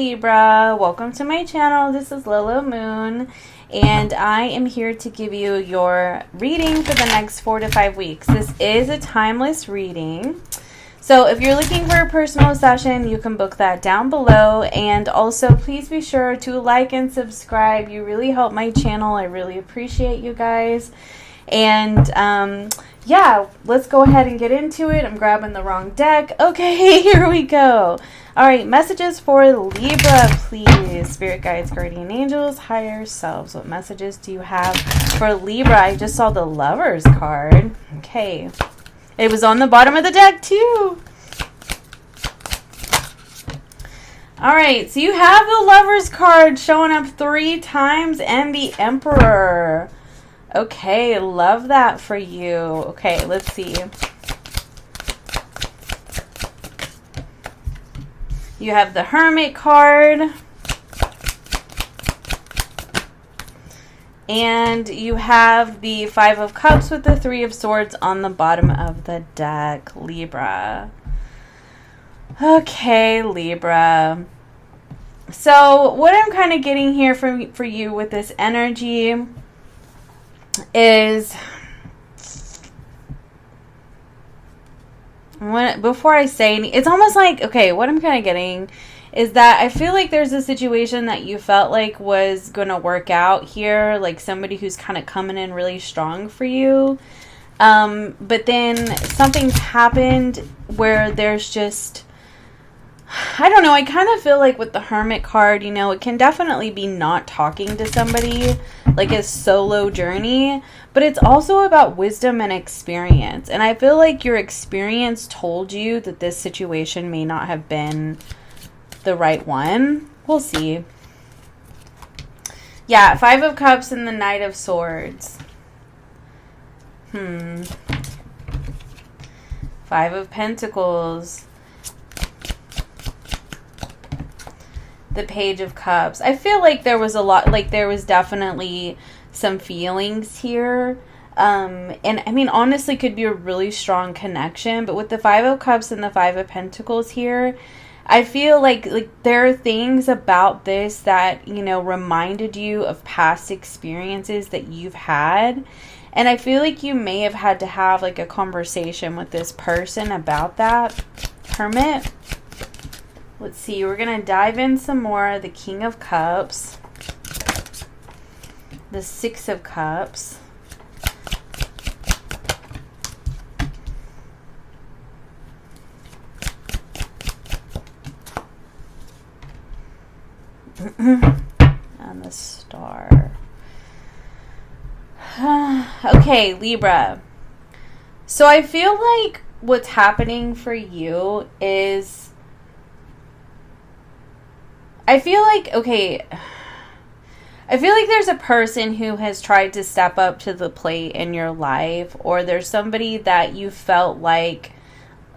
Libra, welcome to my channel. This is Lolo Moon, and I am here to give you your reading for the next 4 to 5 weeks. This is a timeless reading, so if you're looking for a personal session, you can book that down below. And also, please be sure to like and subscribe. You really help my channel. I really appreciate you guys. And yeah, let's go ahead and get into it. I'm grabbing the wrong deck. Okay, here we go. All right, messages for Libra, please. Spirit guides, guardian angels, higher selves. What messages do you have for Libra? I just saw the Lovers card. Okay. It was on the bottom of the deck, too. All right, so you have the Lovers card showing up 3 times and the Emperor. Okay, love that for you. Okay, let's see. You have the Hermit card. And you have the 5 of Cups with the 3 of Swords on the bottom of the deck, Libra. Okay, Libra. So what I'm kind of getting here for you with this energy is, before I say it's almost like, okay, what I'm kind of getting is that I feel like there's a situation that you felt like was going to work out here, like somebody who's kind of coming in really strong for you, but then something's happened where there's just, I don't know, I kind of feel like with the Hermit card, you know, it can definitely be not talking to somebody, like a solo journey, but it's also about wisdom and experience. And I feel like your experience told you that this situation may not have been the right one. We'll see. Yeah, 5 of Cups and the Knight of Swords. 5 of Pentacles. The Page of Cups. I feel like there was a lot, like there was definitely some feelings here. And I mean, honestly, could be a really strong connection. But with the 5 of Cups and the 5 of Pentacles here, I feel like there are things about this that, you know, reminded you of past experiences that you've had. And I feel like you may have had to have like a conversation with this person about that, Hermit. Let's see, we're going to dive in some more. The King of Cups. The 6 of Cups. And the Star. Okay, Libra. So I feel like what's happening for you is, I feel like there's a person who has tried to step up to the plate in your life, or there's somebody that you felt like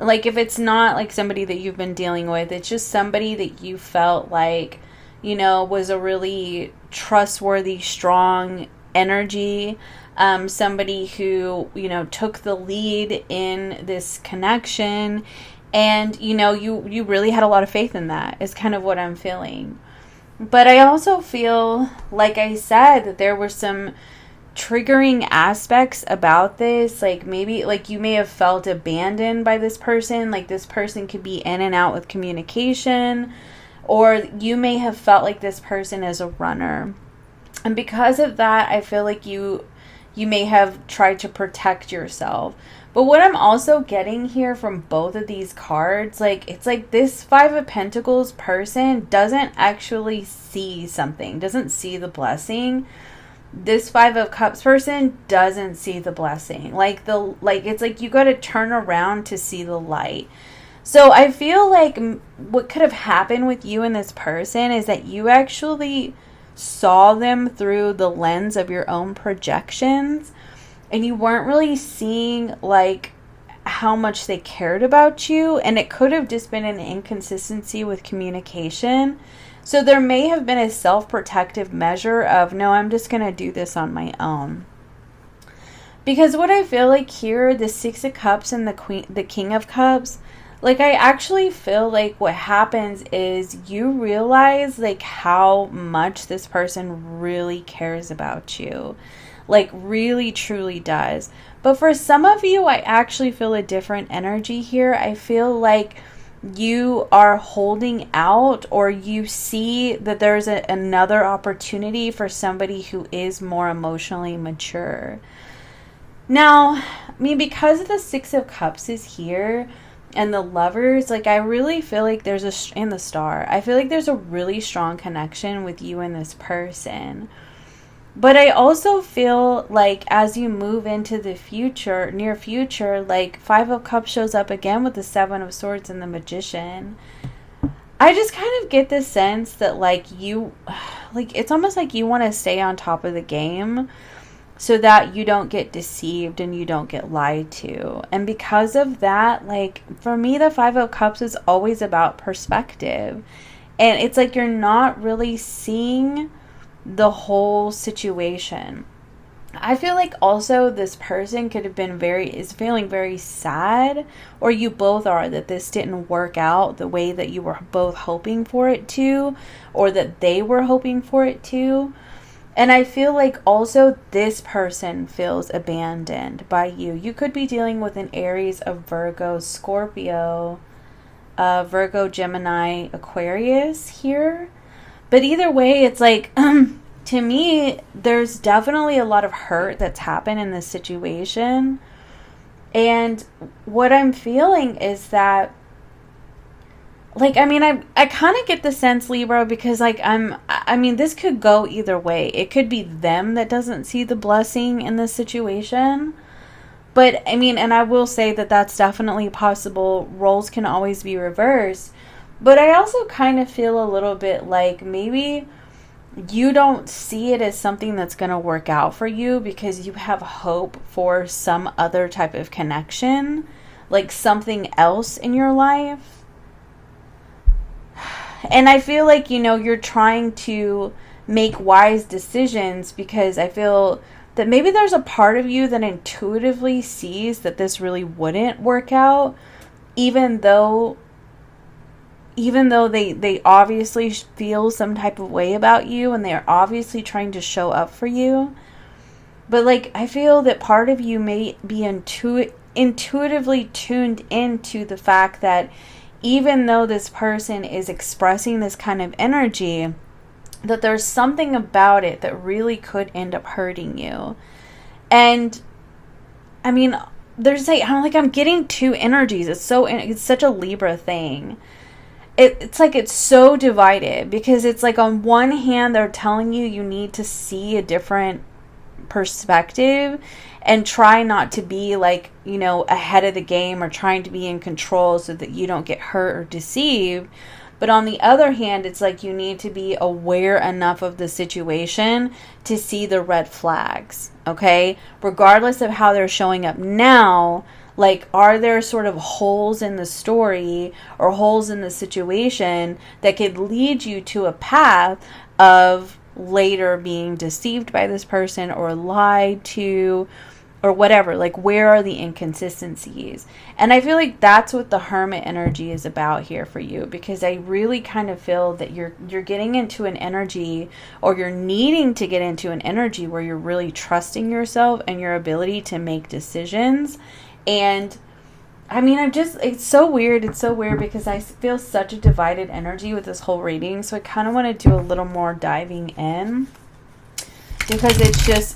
if it's not like somebody that you've been dealing with, it's just somebody that you felt like, you know, was a really trustworthy, strong energy, somebody who, you know, took the lead in this connection. And, you know, you really had a lot of faith in that, is kind of what I'm feeling. But I also feel, like I said, that there were some triggering aspects about this. Like maybe, like you may have felt abandoned by this person. Like this person could be in and out with communication. Or you may have felt like this person is a runner. And because of that, I feel like you may have tried to protect yourself. But what I'm also getting here from both of these cards, like, it's like this 5 of Pentacles person doesn't actually see something, doesn't see the blessing. This 5 of Cups person doesn't see the blessing. It's like you got to turn around to see the light. So I feel like what could have happened with you and this person is that you actually saw them through the lens of your own projections. And you weren't really seeing, like, how much they cared about you. And it could have just been an inconsistency with communication. So there may have been a self-protective measure of, no, I'm just going to do this on my own. Because what I feel like here, the 6 of Cups and the King of Cups, Like, I actually feel like what happens is you realize, like, how much this person really cares about you. Like, really, truly does. But for some of you, I actually feel a different energy here. I feel like you are holding out, or you see that there's another opportunity for somebody who is more emotionally mature. Now, I mean, because of the Six of Cups is here and the Lovers, like, I really feel like there's and the Star, I feel like there's a really strong connection with you and this person. But I also feel like as you move into the future, near future, like Five of Cups shows up again with the Seven of Swords and the Magician. I just kind of get this sense that like you, like it's almost like you want to stay on top of the game so that you don't get deceived and you don't get lied to. And because of that, like for me, the Five of Cups is always about perspective. And it's like you're not really seeing the whole situation. I feel like also this person could have been is feeling very sad, or you both are, that this didn't work out the way that you were both hoping for it to, or that they were hoping for it to. And I feel like also this person feels abandoned by you. You could be dealing with an Aries, a Virgo, Scorpio, Virgo, Gemini, Aquarius here. But either way, it's like, to me, there's definitely a lot of hurt that's happened in this situation. And what I'm feeling is that, like, I mean, I kind of get the sense, Libra, because, like, I mean, this could go either way. It could be them that doesn't see the blessing in this situation. But, I mean, and I will say that that's definitely possible. Roles can always be reversed. But I also kind of feel a little bit like maybe you don't see it as something that's going to work out for you because you have hope for some other type of connection, like something else in your life. And I feel like, you know, you're trying to make wise decisions because I feel that maybe there's a part of you that intuitively sees that this really wouldn't work out, even though they obviously feel some type of way about you and they're obviously trying to show up for you. But like, I feel that part of you may be intuitively tuned into the fact that even though this person is expressing this kind of energy, that there's something about it that really could end up hurting you. And I mean, I'm getting two energies. It's such a Libra thing. It's like it's so divided because it's like on one hand they're telling you need to see a different perspective and try not to be like, you know, ahead of the game or trying to be in control so that you don't get hurt or deceived. But on the other hand, it's like you need to be aware enough of the situation to see the red flags, okay? Regardless of how they're showing up now, like, are there sort of holes in the story or holes in the situation that could lead you to a path of later being deceived by this person or lied to or whatever? Like, where are the inconsistencies? And I feel like that's what the Hermit energy is about here for you, because I really kind of feel that you're getting into an energy, or you're needing to get into an energy where you're really trusting yourself and your ability to make decisions. And I mean, it's so weird. It's so weird because I feel such a divided energy with this whole reading. So I kind of want to do a little more diving in, because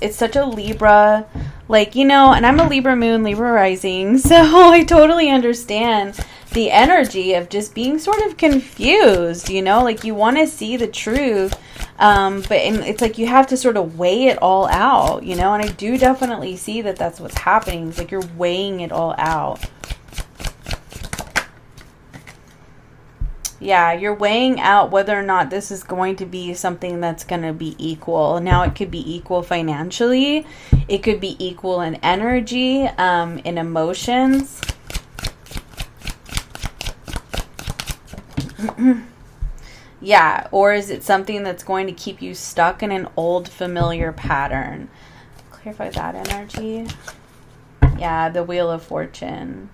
it's such a Libra, like, you know, and I'm a Libra moon, Libra rising. So I totally understand the energy of just being sort of confused, you know, like you want to see the truth. But it's like you have to sort of weigh it all out, you know, and I do definitely see that that's what's happening. It's like you're weighing it all out. Yeah, you're weighing out whether or not this is going to be something that's going to be equal. Now, it could be equal financially. It could be equal in energy, in emotions. Yeah, or is it something that's going to keep you stuck in an old familiar pattern? Clarify that energy. Yeah, the Wheel of Fortune.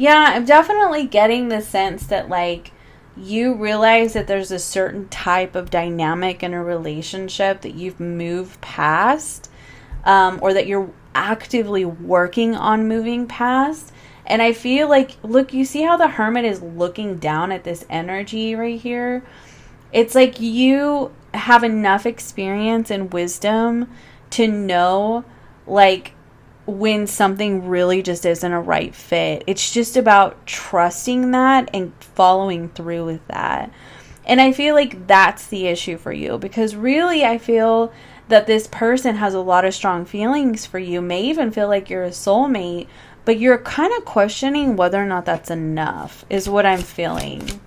Yeah, I'm definitely getting the sense that, like, you realize that there's a certain type of dynamic in a relationship that you've moved past, or that you're actively working on moving past. And I feel like, look, you see how the Hermit is looking down at this energy right here? It's like you have enough experience and wisdom to know, like, when something really just isn't a right fit. It's just about trusting that and following through with that. And I feel like that's the issue for you, because really I feel that this person has a lot of strong feelings for you, may even feel like you're a soulmate, but you're kind of questioning whether or not that's enough, is what I'm feeling.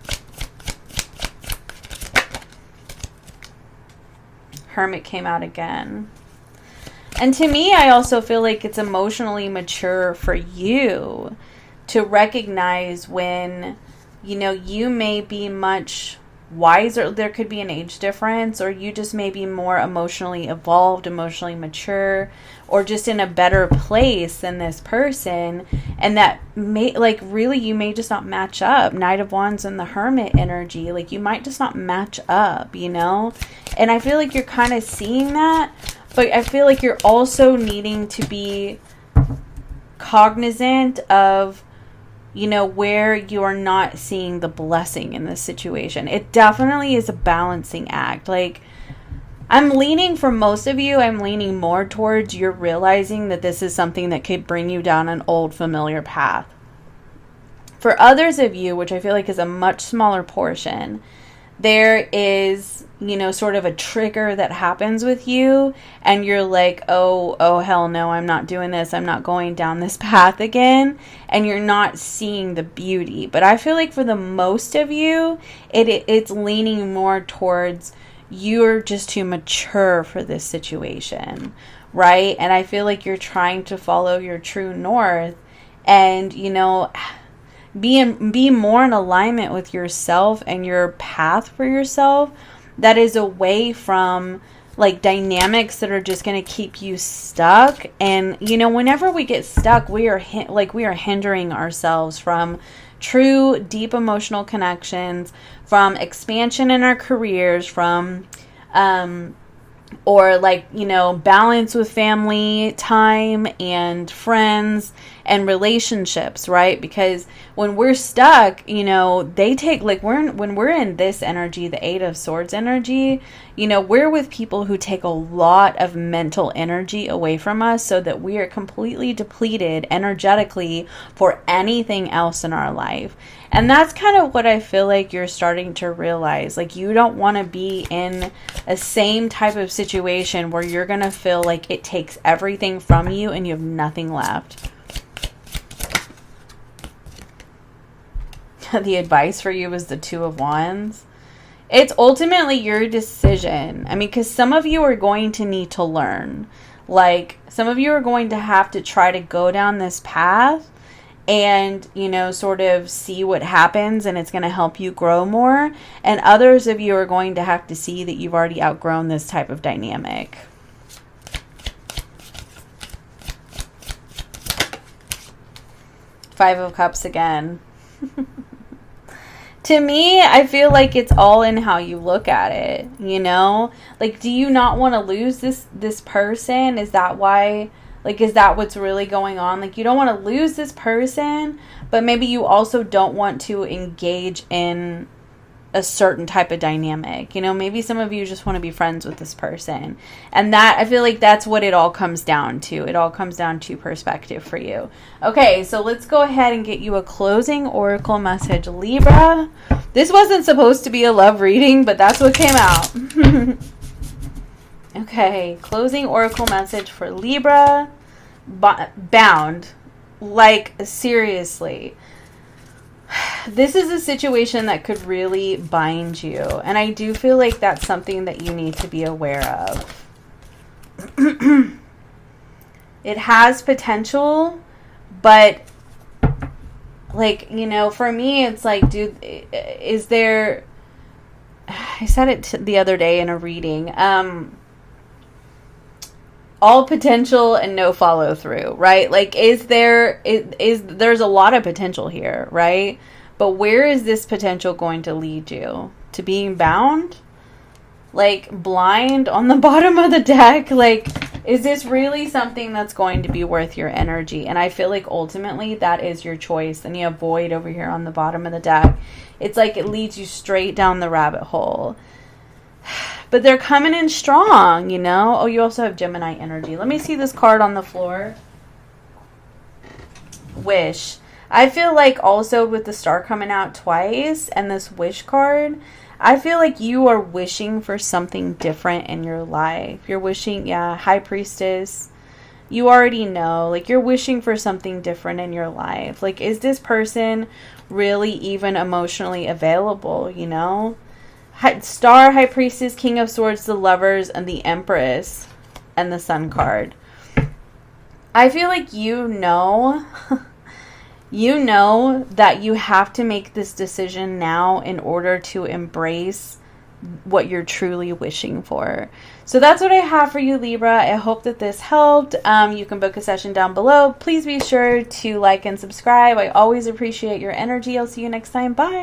Hermit came out again. And to me, I also feel like it's emotionally mature for you to recognize when, you know, you may be much wiser. There could be an age difference, or you just may be more emotionally evolved, emotionally mature, or just in a better place than this person. And that may, like, really, you may just not match up. Knight of Wands and the Hermit energy, like, you might just not match up, you know? And I feel like you're kind of seeing that. But I feel like you're also needing to be cognizant of, you know, where you're not seeing the blessing in this situation. It definitely is a balancing act. Like, I'm leaning, for most of you, I'm leaning more towards you're realizing that this is something that could bring you down an old familiar path. For others of you, which I feel like is a much smaller portion, there is, you know, sort of a trigger that happens with you, and you're like, oh, hell no, I'm not doing this. I'm not going down this path again. And you're not seeing the beauty. But I feel like for the most of you, it's leaning more towards you're just too mature for this situation, right? And I feel like you're trying to follow your true north and, you know, be more in alignment with yourself and your path for yourself that is away from, like, dynamics that are just going to keep you stuck. And, you know, whenever we get stuck, we are hindering ourselves from true deep emotional connections, from expansion in our careers, from or, like, you know, balance with family time and friends and relationships, right? Because when we're stuck, you know, they take, like, when we're in this energy, the Eight of Swords energy, you know, we're with people who take a lot of mental energy away from us, so that we are completely depleted energetically for anything else in our life. And that's kind of what I feel like you're starting to realize. Like, you don't want to be in a same type of situation where you're going to feel like it takes everything from you and you have nothing left. The advice for you is the Two of Wands. It's ultimately your decision. I mean, because some of you are going to need to learn. Like, some of you are going to have to try to go down this path and, you know, sort of see what happens, and it's going to help you grow more. And others of you are going to have to see that you've already outgrown this type of dynamic. Five of Cups again. To me, I feel like it's all in how you look at it, you know? Like, do you not want to lose this person? Is that why? Like, is that what's really going on? Like, you don't want to lose this person, but maybe you also don't want to engage in a certain type of dynamic. You know, maybe some of you just want to be friends with this person. And that, I feel like that's what it all comes down to. It all comes down to perspective for you. Okay, so let's go ahead and get you a closing oracle message, Libra. This wasn't supposed to be a love reading, but that's what came out. Okay, closing oracle message for Libra. Bound. Like, seriously. This is a situation that could really bind you. And I do feel like that's something that you need to be aware of. It has potential, but, like, you know, for me, it's like, dude, is there... I said it the other day in a reading. all potential and no follow through, right? Like, there's a lot of potential here, right? But where is this potential going to lead you? To being bound? Like, blind on the bottom of the deck? Like, is this really something that's going to be worth your energy? And I feel like ultimately that is your choice. And you have void over here on the bottom of the deck. It's like it leads you straight down the rabbit hole. But they're coming in strong, you know? Oh, you also have Gemini energy. Let me see this card on the floor. Wish. I feel like also with the star coming out twice and this wish card, I feel like you are wishing for something different in your life. You're wishing, yeah, High Priestess. You already know. Like, you're wishing for something different in your life. Like, is this person really even emotionally available, you know? Star, High Priestess, King of Swords, the Lovers, and the Empress, and the Sun card. I feel like you know that you have to make this decision now in order to embrace what you're truly wishing for. So that's what I have for you, Libra. I hope that this helped. You can book a session down below. Please be sure to like and subscribe. I always appreciate your energy. I'll see you next time. Bye.